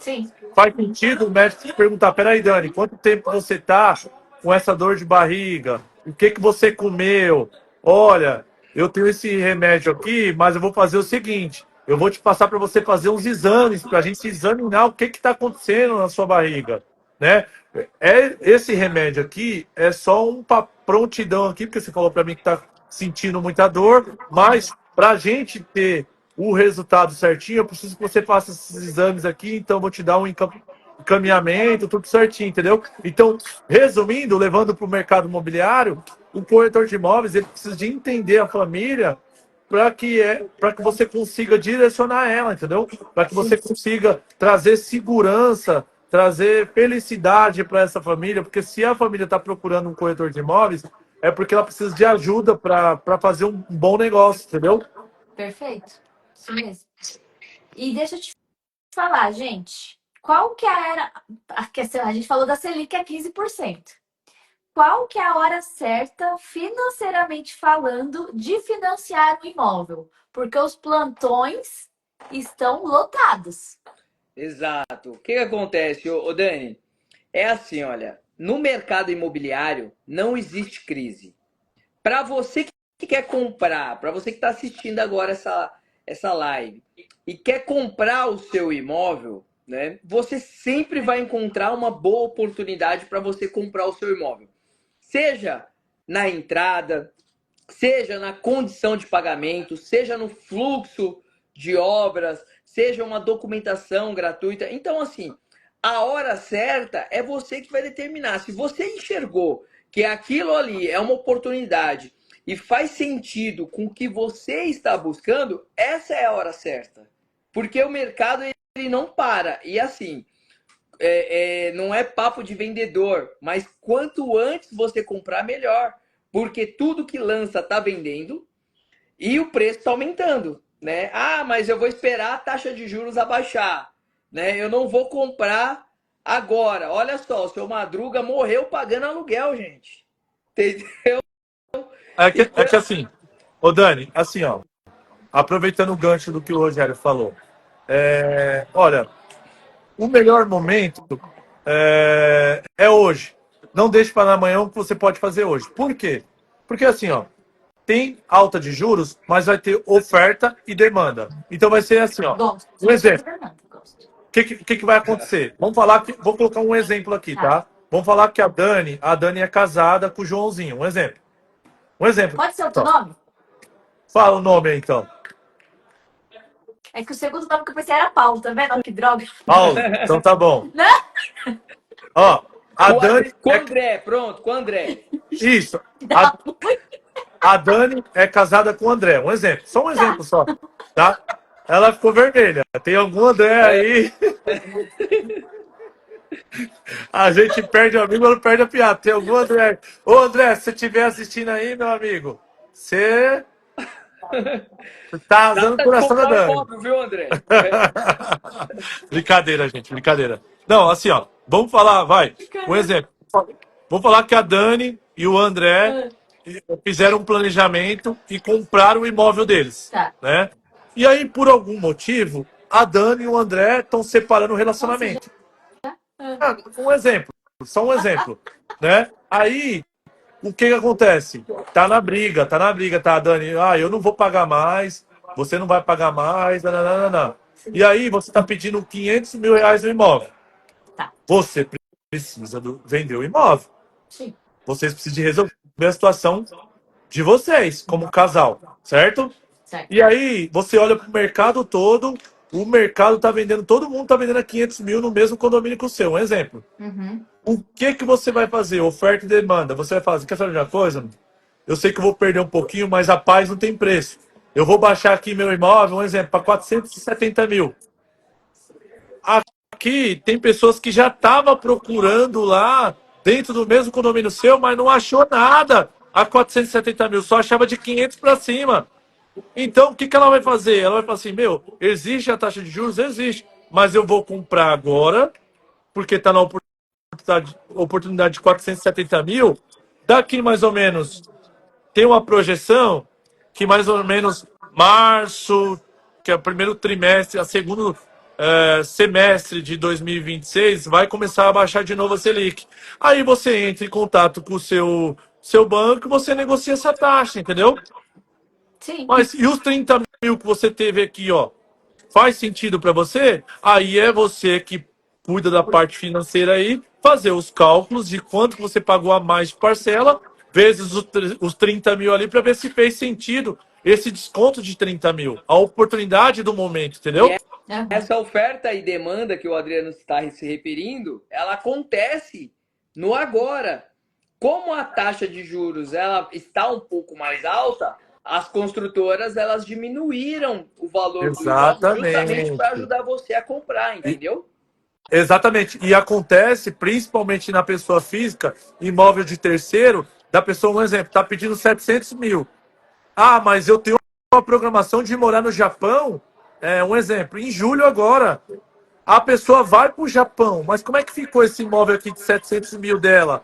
Sim. Faz sentido o médico te perguntar, peraí, Dani, quanto tempo você tá com essa dor de barriga? O que você comeu? Olha, eu tenho esse remédio aqui, mas eu vou fazer o seguinte, eu vou te passar para você fazer uns exames, para a gente examinar o que está acontecendo na sua barriga, né? Esse remédio aqui é só um prontidão aqui, porque você falou para mim que está sentindo muita dor, mas para a gente ter o resultado certinho, eu preciso que você faça esses exames aqui, então eu vou te dar um encaminhamento, tudo certinho, entendeu? Então, resumindo, levando para o mercado imobiliário, o corretor de imóveis ele precisa de entender a família para que você consiga direcionar ela, entendeu? Para que você consiga trazer segurança, trazer felicidade para essa família, porque se a família está procurando um corretor de imóveis, é porque ela precisa de ajuda para fazer um bom negócio, entendeu? Perfeito. Isso mesmo. E deixa eu te falar, gente. Qual que era... A gente falou da Selic a 15%. Qual que é a hora certa, financeiramente falando, de financiar o imóvel? Porque os plantões estão lotados. Exato. O que acontece, ô Dani? É assim, olha, no mercado imobiliário não existe crise. Para você que quer comprar, para você que está assistindo agora essa live e quer comprar o seu imóvel, né? Você sempre vai encontrar uma boa oportunidade para você comprar o seu imóvel. Seja na entrada, seja na condição de pagamento, seja no fluxo de obras, seja uma documentação gratuita. Então, assim, a hora certa é você que vai determinar. Se você enxergou que aquilo ali é uma oportunidade e faz sentido com o que você está buscando, essa é a hora certa. Porque o mercado ele não para. E assim, não é papo de vendedor, mas quanto antes você comprar, melhor. Porque tudo que lança está vendendo e o preço está aumentando, né? Ah, mas eu vou esperar a taxa de juros abaixar, né? Eu não vou comprar agora. Olha só, o seu Madruga morreu pagando aluguel, gente. Entendeu? É que assim, ô Dani, assim, ó, aproveitando o gancho do que o Rogério falou, olha, o melhor momento é hoje. Não deixe para amanhã o que você pode fazer hoje. Por quê? Porque assim, ó, tem alta de juros, mas vai ter oferta e demanda. Então vai ser assim, ó. Gosto. Um exemplo. Gosto. O que vai acontecer? Vou colocar um exemplo aqui, tá? Vamos falar que a Dani é casada com o Joãozinho. Um exemplo. Um exemplo. Pode ser outro nome? Fala o nome aí, então. É que o segundo nome que eu pensei era Paulo, tá vendo? Que droga. Paulo, então tá bom. Não? Ó, a Dani. Com o André, pronto, com o André. Isso. A Dani é casada com o André. Um exemplo. Só um exemplo só. Tá? Ela ficou vermelha. Tem algum André aí. A gente perde o amigo, mas não perde a piada. Tem algum André. Ô, André, se você estiver assistindo aí, meu amigo, você tá dando o coração da Dani. Imóvel, viu, André? Brincadeira, gente, brincadeira. Não, assim, ó, vamos falar, vai, um exemplo. Vamos falar que a Dani e o André fizeram um planejamento e compraram o imóvel deles, Tá. né? E aí, por algum motivo, a Dani e o André estão separando o relacionamento. Um exemplo, só um exemplo, né? Aí, o que acontece? Tá na briga, tá, Dani? Ah, eu não vou pagar mais, você não vai pagar mais, nananana. E aí, você tá pedindo 500 mil reais no imóvel. Tá. Você precisa vender o imóvel. Sim. Vocês precisam de resolver a situação de vocês, como casal, certo? Certo. E aí, você olha pro mercado todo, o mercado tá vendendo, todo mundo tá vendendo a 500 mil no mesmo condomínio que o seu. Um exemplo. Uhum. O que você vai fazer? Oferta e demanda. Você vai fazer, quer saber de uma coisa? Eu sei que eu vou perder um pouquinho, mas a paz não tem preço. Eu vou baixar aqui meu imóvel, um exemplo, para 470 mil. Aqui tem pessoas que já estavam procurando lá, dentro do mesmo condomínio seu, mas não achou nada a 470 mil, só achava de 500 para cima. Então, o que ela vai fazer? Ela vai falar assim, meu, existe a taxa de juros? Existe, mas eu vou comprar agora, porque está na oportunidade de 470 mil, daqui mais ou menos tem uma projeção que mais ou menos março, que é o primeiro trimestre, a segundo semestre de 2026, vai começar a baixar de novo a Selic. Aí você entra em contato com o seu banco e você negocia essa taxa, entendeu? Sim. Mas e os 30 mil que você teve aqui, ó? Faz sentido para você? Aí é você que cuida da parte financeira aí, fazer os cálculos de quanto que você pagou a mais de parcela, vezes os 30 mil ali, para ver se fez sentido esse desconto de 30 mil. A oportunidade do momento, entendeu? Essa oferta e demanda que o Adriano está se referindo, ela acontece no agora. Como a taxa de juros ela está um pouco mais alta, as construtoras elas diminuíram o valor do imóvel justamente para ajudar você a comprar, entendeu? Exatamente. E acontece, principalmente na pessoa física, imóvel de terceiro, da pessoa, um exemplo, está pedindo 700 mil. Ah, mas eu tenho uma programação de morar no Japão, um exemplo, em julho agora. A pessoa vai para o Japão, mas como é que ficou esse imóvel aqui de 700 mil dela?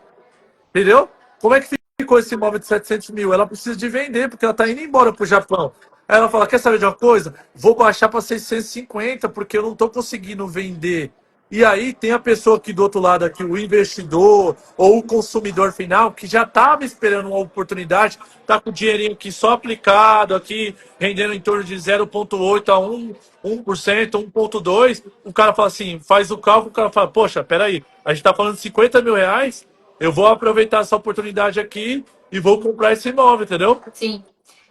Entendeu? Como é que ficou esse imóvel de 700 mil? Ela precisa de vender, porque ela está indo embora para o Japão. Aí ela fala, quer saber de uma coisa? Vou baixar para 650, porque eu não estou conseguindo vender. E aí tem a pessoa aqui do outro lado, aqui, o investidor ou o consumidor final, que já estava esperando uma oportunidade, está com o dinheirinho aqui só aplicado, aqui rendendo em torno de 0,8 a 1%, 1,2%. O cara fala assim, faz o cálculo, o cara fala, poxa, peraí, a gente está falando de 50 mil reais, eu vou aproveitar essa oportunidade aqui e vou comprar esse imóvel, entendeu? Sim.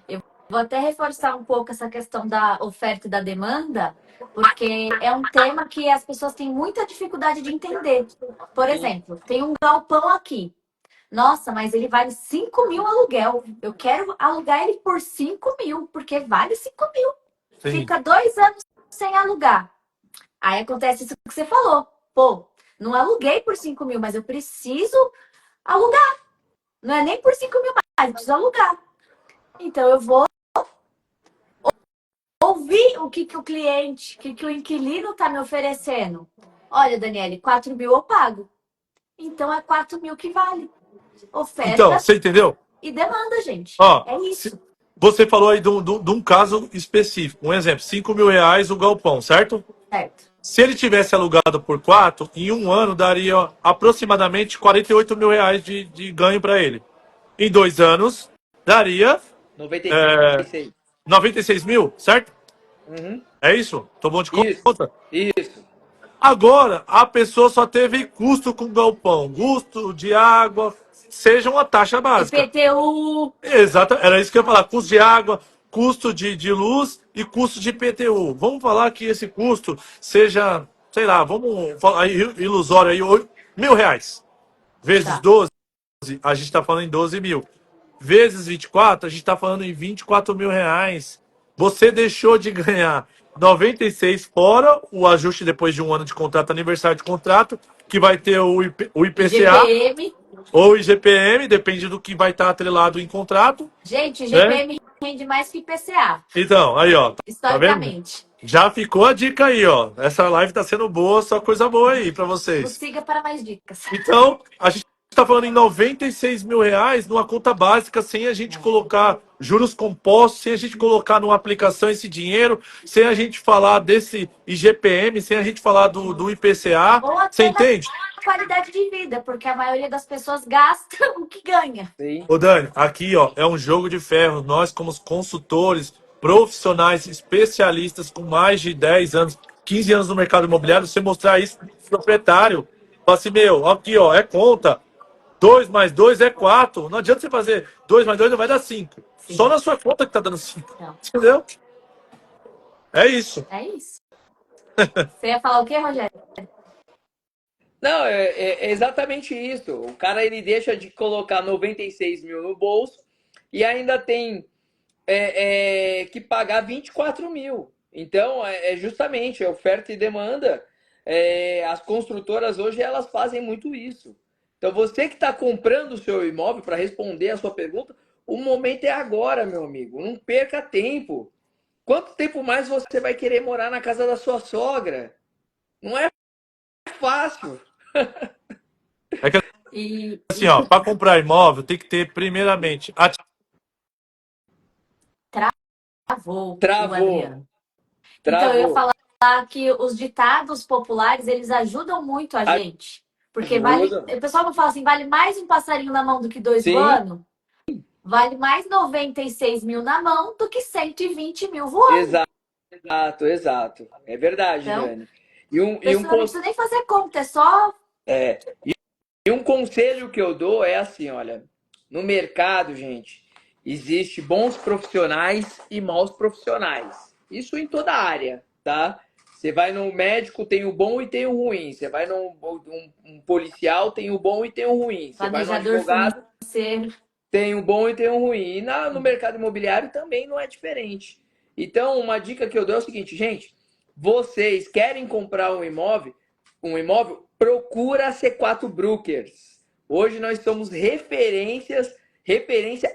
Eu vou até reforçar um pouco essa questão da oferta e da demanda, porque é um tema que as pessoas têm muita dificuldade de entender. Por exemplo, tem um galpão aqui. Nossa, mas ele vale 5 mil aluguel. Eu quero alugar ele por 5 mil, porque vale 5 mil. Sim. Fica 2 anos sem alugar. Aí acontece isso que você falou. Pô, não aluguei por 5 mil, mas eu preciso alugar. Não é nem por 5 mil mais, eu preciso alugar. Então eu vou ouvir o que o cliente, o que o inquilino está me oferecendo. Olha, Daniele, 4 mil eu pago. Então é 4 mil que vale. Oferta Então, você entendeu? e demanda, gente. Ó, é isso. Você falou aí de um caso específico. Um exemplo, 5 mil reais o galpão, certo? Certo. Se ele tivesse alugado por 4, em um ano daria aproximadamente 48 mil reais de ganho para ele. Em 2 anos, daria 96. 96 mil, certo? Uhum. É isso? Tô bom de conta? Isso. Agora, a pessoa só teve custo com galpão, custo de água, seja uma taxa básica. IPTU. Exato, era isso que eu ia falar. Custo de água, custo de luz e custo de IPTU. Vamos falar que esse custo seja, sei lá, vamos falar ilusório aí, R$ 1.000. Vezes Tá. 12, a gente está falando em 12 mil. Vezes 24, a gente está falando em 24 mil reais. Você deixou de ganhar 96 fora o ajuste depois de um ano de contrato, aniversário de contrato, que vai ter o IPCA. GPM. Ou IGPM, depende do que vai estar atrelado em contrato. Gente, GPM rende mais que IPCA. Então, aí, ó. Tá vendo? Historicamente. Já ficou a dica aí, ó. Essa live tá sendo boa, só coisa boa aí pra vocês. Siga para mais dicas. Então, a gente está falando em R$ 96.000 numa conta básica, sem a gente colocar juros compostos, sem a gente colocar numa aplicação esse dinheiro, sem a gente falar desse IGPM, sem a gente falar do IPCA. Ou Você até na entende? qualidade de vida, porque a maioria das pessoas gasta o que ganha. Sim. Ô Dani, aqui ó, é um jogo de ferro. Nós, como consultores, profissionais, especialistas com mais de 10 anos, 15 anos no mercado imobiliário, você mostrar isso pro proprietário. Fala assim, meu, aqui ó, é conta. 2 mais 2 é 4. Não adianta você fazer 2 mais 2 não vai dar 5. Sim. Só na sua conta que tá dando 5. Não. Entendeu? É isso. É isso. Você ia falar o quê, Rogério? Não, é exatamente isso. O cara ele deixa de colocar 96 mil no bolso e ainda tem que pagar 24 mil. Então, justamente oferta e demanda. As construtoras hoje elas fazem muito isso. Então, você que está comprando o seu imóvel, para responder a sua pergunta, o momento é agora, meu amigo. Não perca tempo. Quanto tempo mais você vai querer morar na casa da sua sogra? Não é fácil. É que E assim, ó, para comprar imóvel tem que ter primeiramente travou o Travou. Adriano. Então, eu ia Travou. falar que os ditados populares, eles ajudam muito a gente. Porque Ajuda. o pessoal não fala assim, vale mais um passarinho na mão do que dois Sim. voando? Vale mais 96 mil na mão do que 120 mil voando. Exato. É verdade, Então, Dani. E a pessoa não precisa nem fazer conta, é só... um conselho que eu dou é assim, olha, no mercado, gente, existe bons profissionais e maus profissionais. Isso em toda área, tá? Você vai no médico, tem o bom e tem o ruim. Você vai num policial, tem o bom e tem o ruim. Você vai no Planejador advogado, financeiro. tem um bom e tem um ruim. E no mercado imobiliário também não é diferente. Então, uma dica que eu dou é o seguinte, gente, vocês querem comprar um imóvel, procura a C4 Brokers. Hoje nós somos referência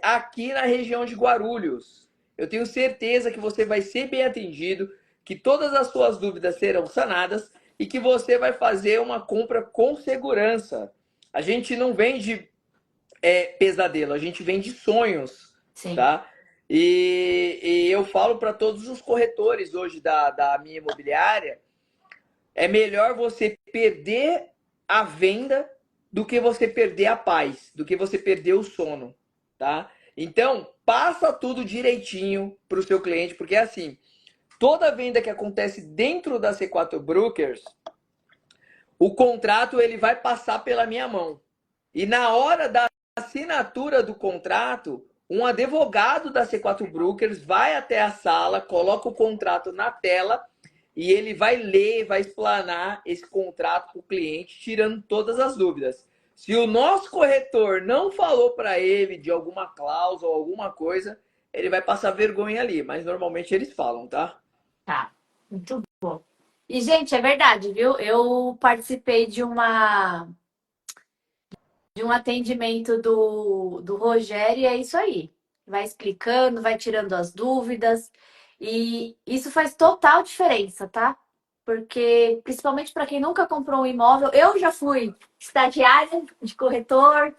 aqui na região de Guarulhos. Eu tenho certeza que você vai ser bem atendido, que todas as suas dúvidas serão sanadas e que você vai fazer uma compra com segurança. A gente não vende pesadelo, a gente vende sonhos, Sim. tá? E eu falo para todos os corretores hoje da minha imobiliária, é melhor você perder a venda do que você perder a paz, do que você perder o sono, tá? Então, passa tudo direitinho para o seu cliente, porque assim, toda venda que acontece dentro da C4 Brokers, o contrato ele vai passar pela minha mão. E na hora da assinatura do contrato, um advogado da C4 Brokers vai até a sala, coloca o contrato na tela e ele vai ler, vai explanar esse contrato para o cliente, tirando todas as dúvidas. Se o nosso corretor não falou para ele de alguma cláusula ou alguma coisa, ele vai passar vergonha ali, mas normalmente eles falam, tá? Tá, muito bom. E, gente, é verdade, viu? Eu participei de um atendimento do Rogério e é isso aí. Vai explicando, vai tirando as dúvidas. E isso faz total diferença, tá? Porque, principalmente para quem nunca comprou um imóvel, eu já fui estagiária de corretor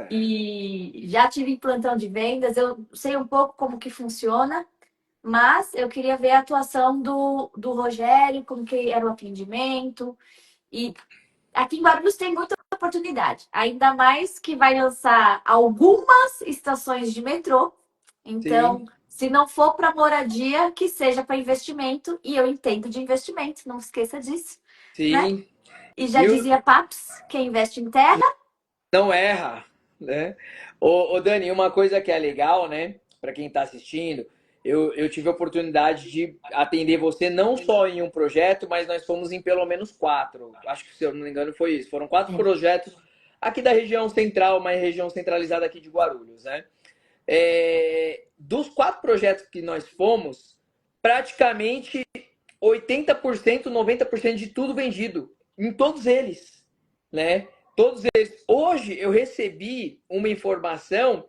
e já tive em plantão de vendas, eu sei um pouco como que funciona, mas eu queria ver a atuação do Rogério, como que era o atendimento. E aqui em Guarulhos tem muita oportunidade, ainda mais que vai lançar algumas estações de metrô. Então, Sim. se não for para moradia, que seja para investimento. E eu entendo de investimento, não esqueça disso. Sim. Né? E já dizia Paps, quem investe em terra... Não erra, né? Ô Dani, uma coisa que é legal, né? Para quem está assistindo, eu tive a oportunidade de atender você não só em um projeto, mas nós fomos em pelo menos 4. Acho que, se eu não me engano, foi isso. Foram 4 projetos aqui da região central, uma região centralizada aqui de Guarulhos, né? Dos 4 projetos que nós fomos, praticamente 80%, 90% de tudo vendido. Em todos eles, né? Todos eles. Hoje eu recebi uma informação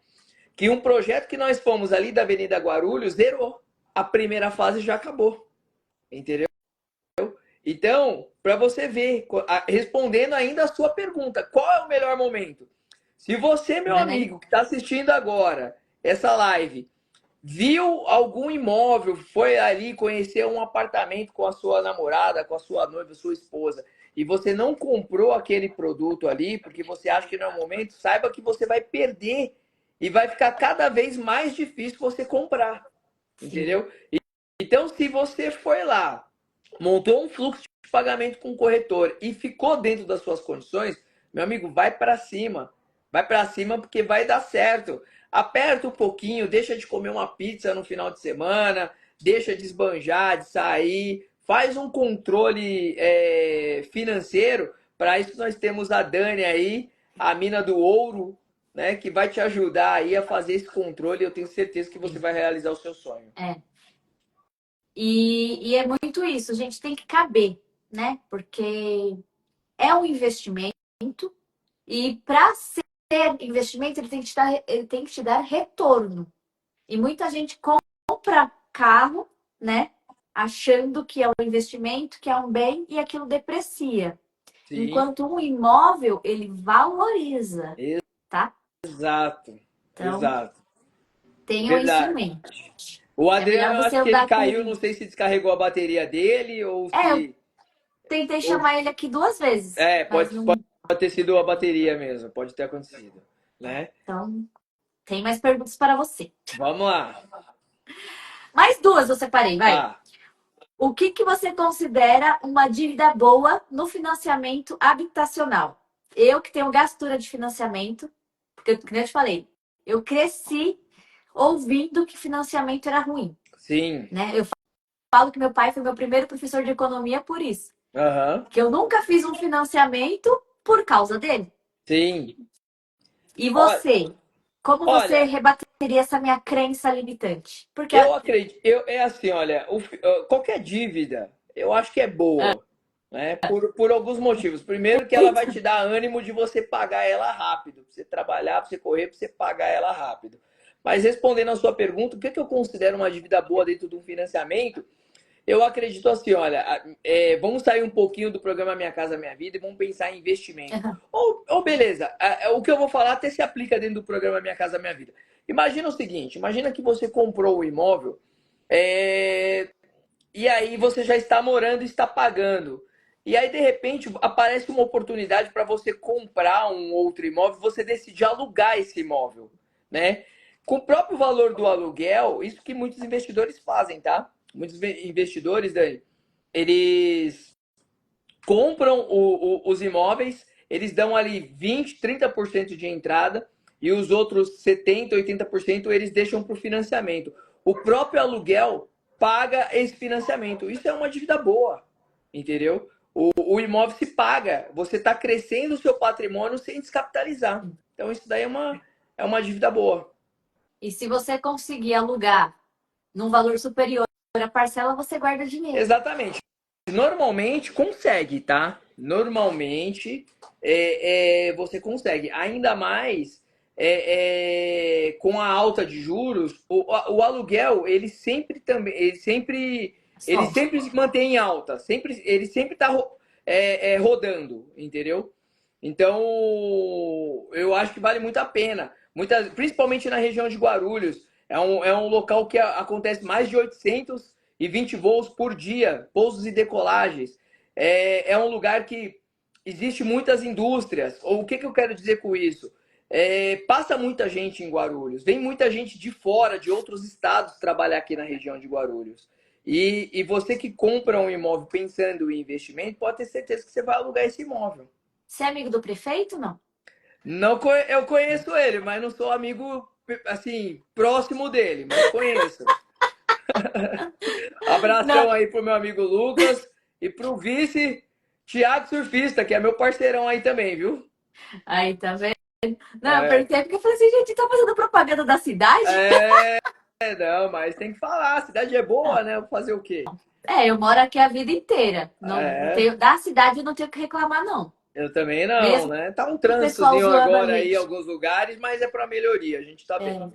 que um projeto que nós fomos ali da Avenida Guarulhos zerou. A primeira fase já acabou. Entendeu? Então, para você ver, respondendo ainda a sua pergunta, qual é o melhor momento? Se você, meu Não é nem... amigo, que está assistindo agora essa live, viu algum imóvel, foi ali conhecer um apartamento com a sua namorada, com a sua noiva, sua esposa, e você não comprou aquele produto ali porque você acha que não é o momento, saiba que você vai perder e vai ficar cada vez mais difícil você comprar, Sim. entendeu? Então, se você foi lá, montou um fluxo de pagamento com o corretor e ficou dentro das suas condições, meu amigo, vai para cima. Vai para cima porque vai dar certo. Aperta um pouquinho, deixa de comer uma pizza no final de semana, deixa de esbanjar, de sair, faz um controle financeiro. Para isso nós temos a Dani aí, a mina do ouro, né, que vai te ajudar aí a fazer esse controle. Eu tenho certeza que você vai realizar o seu sonho. E é muito isso, gente, tem que caber, né? Porque é um investimento e para ser investimento ele tem que te dar retorno. E muita gente compra carro, né? Achando que é um investimento, que é um bem e aquilo deprecia. Sim, Enquanto um imóvel ele valoriza, tá? exato, Então exato. tenham isso em Verdade. mente. O É melhor Adriano, eu você acho que ele andar caiu, não com. sei se descarregou a bateria dele ou Eu se. tentei ou- chamar ele aqui 2 vezes, mas pode não. ter sido a bateria mesmo, pode ter acontecido, né? Então, tem mais perguntas para você. Vamos lá. Mais duas eu separei, vai. Ah, O que que você considera uma dívida boa no financiamento habitacional? Eu que tenho gastura de financiamento, porque, como eu te falei, eu cresci ouvindo que financiamento era ruim, sim. né? Eu falo que meu pai foi meu primeiro professor de economia por isso. Aham. Que eu nunca fiz um financiamento por causa dele. Sim. E Olha, você? Como você olha, rebateria essa minha crença limitante? Porque eu acredito, é assim, olha, qualquer dívida, eu acho que é boa, né? Por alguns motivos. Primeiro, que ela vai te dar ânimo de você pagar ela rápido, pra você trabalhar, pra você correr, pra você pagar ela rápido. Mas respondendo a sua pergunta, o que que eu considero uma dívida boa dentro de um financiamento? Eu acredito assim, olha, vamos sair um pouquinho do programa Minha Casa Minha Vida e vamos pensar em investimento. Ou beleza, o que eu vou falar até se aplica dentro do programa Minha Casa Minha Vida. Imagina o seguinte, imagina que você comprou o imóvel e aí você já está morando e está pagando. E aí, de repente, aparece uma oportunidade para você comprar um outro imóvel, você decide alugar esse imóvel, né? Com o próprio valor do aluguel, isso que muitos investidores fazem, tá? Muitos investidores, Dani, eles compram os imóveis, eles dão ali 20, 30% de entrada e os outros 70, 80% eles deixam para o financiamento. O próprio aluguel paga esse financiamento. Isso é uma dívida boa, entendeu? O imóvel se paga, você está crescendo o seu patrimônio sem descapitalizar. Então, isso daí é uma dívida boa. E se você conseguir alugar num valor superior à parcela, você guarda dinheiro. Exatamente. Normalmente consegue, tá? Normalmente você consegue. Ainda mais com a alta de juros, o aluguel ele sempre também, ele Só. sempre se mantém em alta, ele sempre está rodando, entendeu? Então eu acho que vale muito a pena. Principalmente na região de Guarulhos, é um local que acontece mais de 820 voos por dia, pousos e decolagens. É um lugar que existe muitas indústrias. O que eu quero dizer com isso? Passa muita gente em Guarulhos, vem muita gente de fora, de outros estados, trabalhar aqui na região de Guarulhos. E você que compra um imóvel pensando em investimento, pode ter certeza que você vai alugar esse imóvel. Você é amigo do prefeito, não? Não, eu conheço ele, mas não sou amigo, assim, próximo dele, mas conheço. Não. Abração aí pro meu amigo Lucas e pro vice Thiago Surfista, que é meu parceirão aí também, viu? Aí, tá vendo? Não, eu É, perguntei porque eu falei assim, gente, tá fazendo propaganda da cidade? não, mas tem que falar, a cidade é boa, né? Vou fazer o quê? Eu moro aqui a vida inteira. Não É, tenho, da cidade eu não tenho o que reclamar, não. eu também não, Mesmo né? Tá um o pessoal trânsitozinho zoando a agora aí em gente. alguns lugares, mas é pra melhoria, a gente tá bem.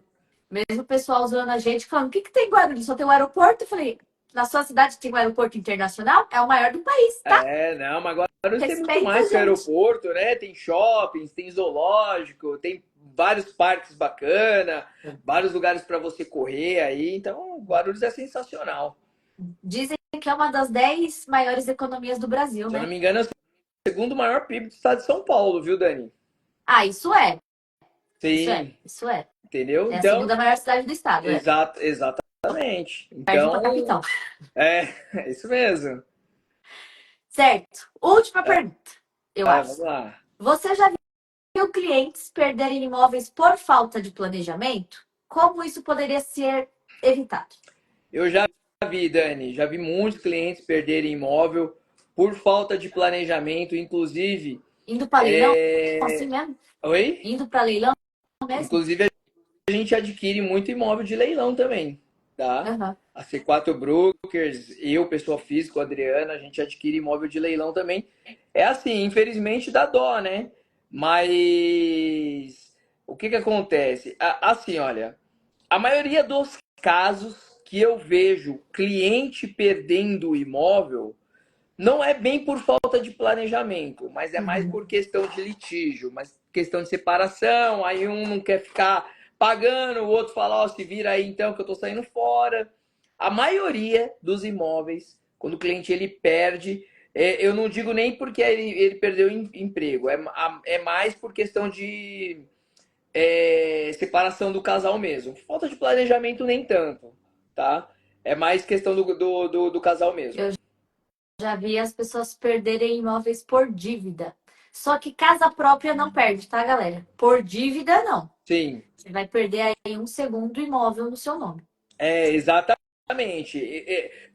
Mesmo o pessoal zoando a gente, falando, o que que tem em Guarulhos? Só tem o aeroporto? Eu falei, na sua cidade tem um aeroporto internacional? É o maior do país, tá? Não, mas agora Guarulhos tem muito Respeita, mais que o gente. aeroporto, né? Tem shoppings, tem zoológico, tem vários parques bacana, vários lugares para você correr aí. Então, Guarulhos é sensacional. Dizem que é uma das 10 maiores economias do Brasil, Se eu não né? me engano, é o segundo maior PIB do estado de São Paulo, viu, Dani? Ah, isso é. Isso é. Sim, Isso é. entendeu? É a Então, segunda maior cidade do estado, é. exatamente. Perde pra Então, capital. é isso mesmo. Certo. Última pergunta, eu Vamos acho. lá. Você já viu clientes perderem imóveis por falta de planejamento? Como isso poderia ser evitado? Eu já vi, Dani, já vi muitos clientes perderem imóvel por falta de planejamento, inclusive. Indo para leilão, assim é, mesmo? Oi? Indo para leilão mesmo? Inclusive, a gente adquire muito imóvel de leilão também, tá? Aham. A C4 Brokers, eu, pessoa física, a Adriana, a gente adquire imóvel de leilão também. É assim, infelizmente dá dó, né? Mas o que que acontece? Assim, olha, a maioria dos casos que eu vejo cliente perdendo o imóvel não é bem por falta de planejamento, mas é mais Uhum. por questão de litígio, mas questão de separação, aí um não quer ficar pagando, o outro fala, ó, se vira aí então que eu tô saindo fora. A maioria dos imóveis, quando o cliente ele perde, eu não digo nem porque ele perdeu emprego, é mais por questão de separação do casal mesmo. Falta de planejamento nem tanto, tá? É mais questão do casal mesmo. Eu já vi as pessoas perderem imóveis por dívida. Só que casa própria não perde, tá, galera? Por dívida, não. Sim, Você vai perder aí um segundo imóvel no seu nome. exatamente.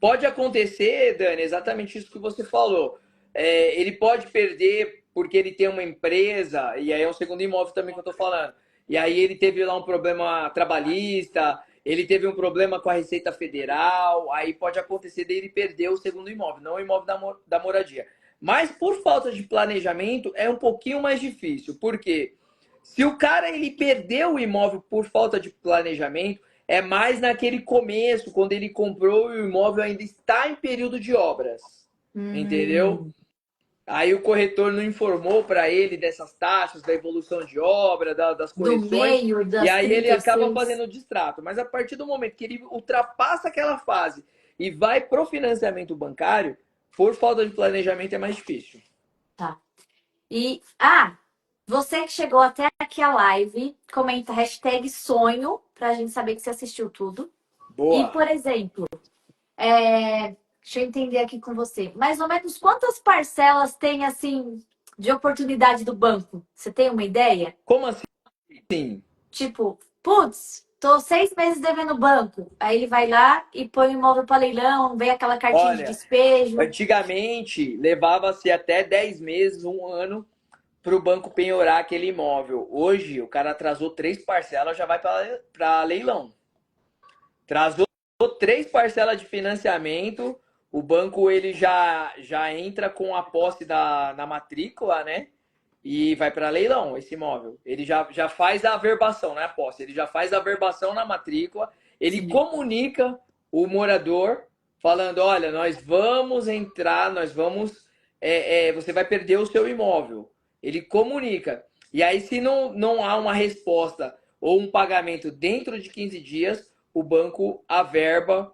Pode acontecer, Dani, exatamente isso que você falou. Ele pode perder porque ele tem uma empresa, e aí é um segundo imóvel também que eu estou falando. E aí ele teve lá um problema trabalhista, ele teve um problema com a Receita Federal, aí pode acontecer dele perder o segundo imóvel, não o imóvel da moradia. Mas por falta de planejamento é um pouquinho mais difícil. Por quê? Se o cara ele perdeu o imóvel por falta de planejamento, é mais naquele começo, quando ele comprou e o imóvel ainda está em período de obras. Entendeu? Hum, Aí o corretor não informou para ele dessas taxas, da evolução de obra, das do correções, meio e das aí ele acaba 36. fazendo o distrato. Mas a partir do momento que ele ultrapassa aquela fase e vai pro financiamento bancário, por falta de planejamento é mais difícil. Tá. E, você que chegou até aqui a live, comenta hashtag sonho, pra gente saber que você assistiu tudo. E, Boa. por exemplo, deixa eu entender aqui com você. Mais ou menos quantas parcelas tem, assim, de oportunidade do banco? Você tem uma ideia? Como assim? Tipo, putz, tô 6 meses devendo o banco. Aí ele vai lá e põe o imóvel para leilão, vem aquela cartinha de Olha, despejo. antigamente levava-se até 10 meses, um ano, para o banco penhorar aquele imóvel. Hoje, o cara atrasou 3 parcelas, já vai para leilão. Atrasou 3 parcelas de financiamento, o banco ele já entra com a posse na matrícula, né? E vai para leilão esse imóvel. Ele já faz a averbação, não é a posse, ele já faz a averbação na matrícula, ele Sim. comunica o morador falando, olha, nós vamos entrar, você vai perder o seu imóvel. Ele comunica. E aí, se não há uma resposta ou um pagamento dentro de 15 dias, o banco averba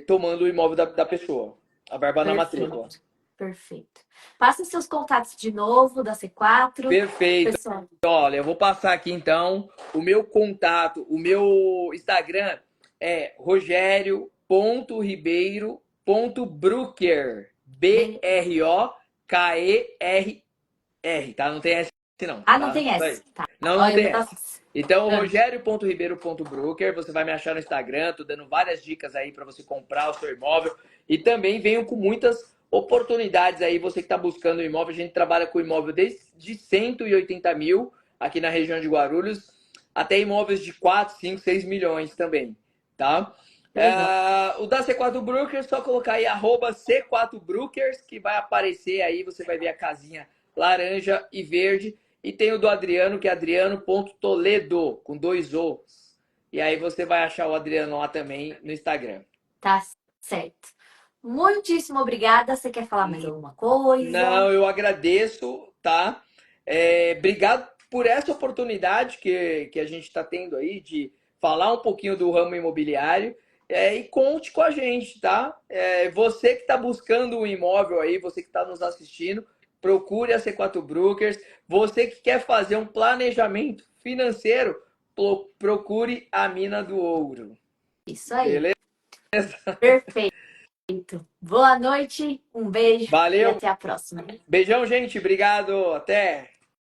tomando o imóvel da pessoa. Averba na matrícula. Perfeito. Perfeito. Passa seus contatos de novo da C4. Perfeito. Pessoal, Olha, eu vou passar aqui então o meu contato, o meu Instagram é rogerio.ribeiro.brucker. Broker, tá? Não tem S não, não tá? tem Isso S. aí. Tá. Não Olha, eu tem vou dar. S. Então, rogerio.ribeiro.broker, você vai me achar no Instagram, tô dando várias dicas aí para você comprar o seu imóvel e também venho com muitas oportunidades aí, você que está buscando um imóvel, a gente trabalha com imóvel desde 180 mil aqui na região de Guarulhos, até imóveis de 4, 5, 6 milhões também, tá? Legal. O da C4 Brokers, só colocar aí @C4 Brokers, que vai aparecer aí, você vai ver a casinha laranja e verde. E tem o do Adriano, que é adriano.toledo, com 2 O's. E aí você vai achar o Adriano lá também no Instagram. Tá certo. muitíssimo obrigada. Você quer falar mais alguma coisa? Não, eu agradeço, tá? Obrigado por essa oportunidade que a gente está tendo aí de falar um pouquinho do ramo imobiliário. E conte com a gente, tá? Você que está buscando um imóvel aí, você que está nos assistindo, procure a C4 Brokers. Você que quer fazer um planejamento financeiro, procure a Mina do Ouro. Isso aí. Beleza? Perfeito. Boa noite, um beijo e Valeu. até a próxima. Beijão, gente. Obrigado. Até.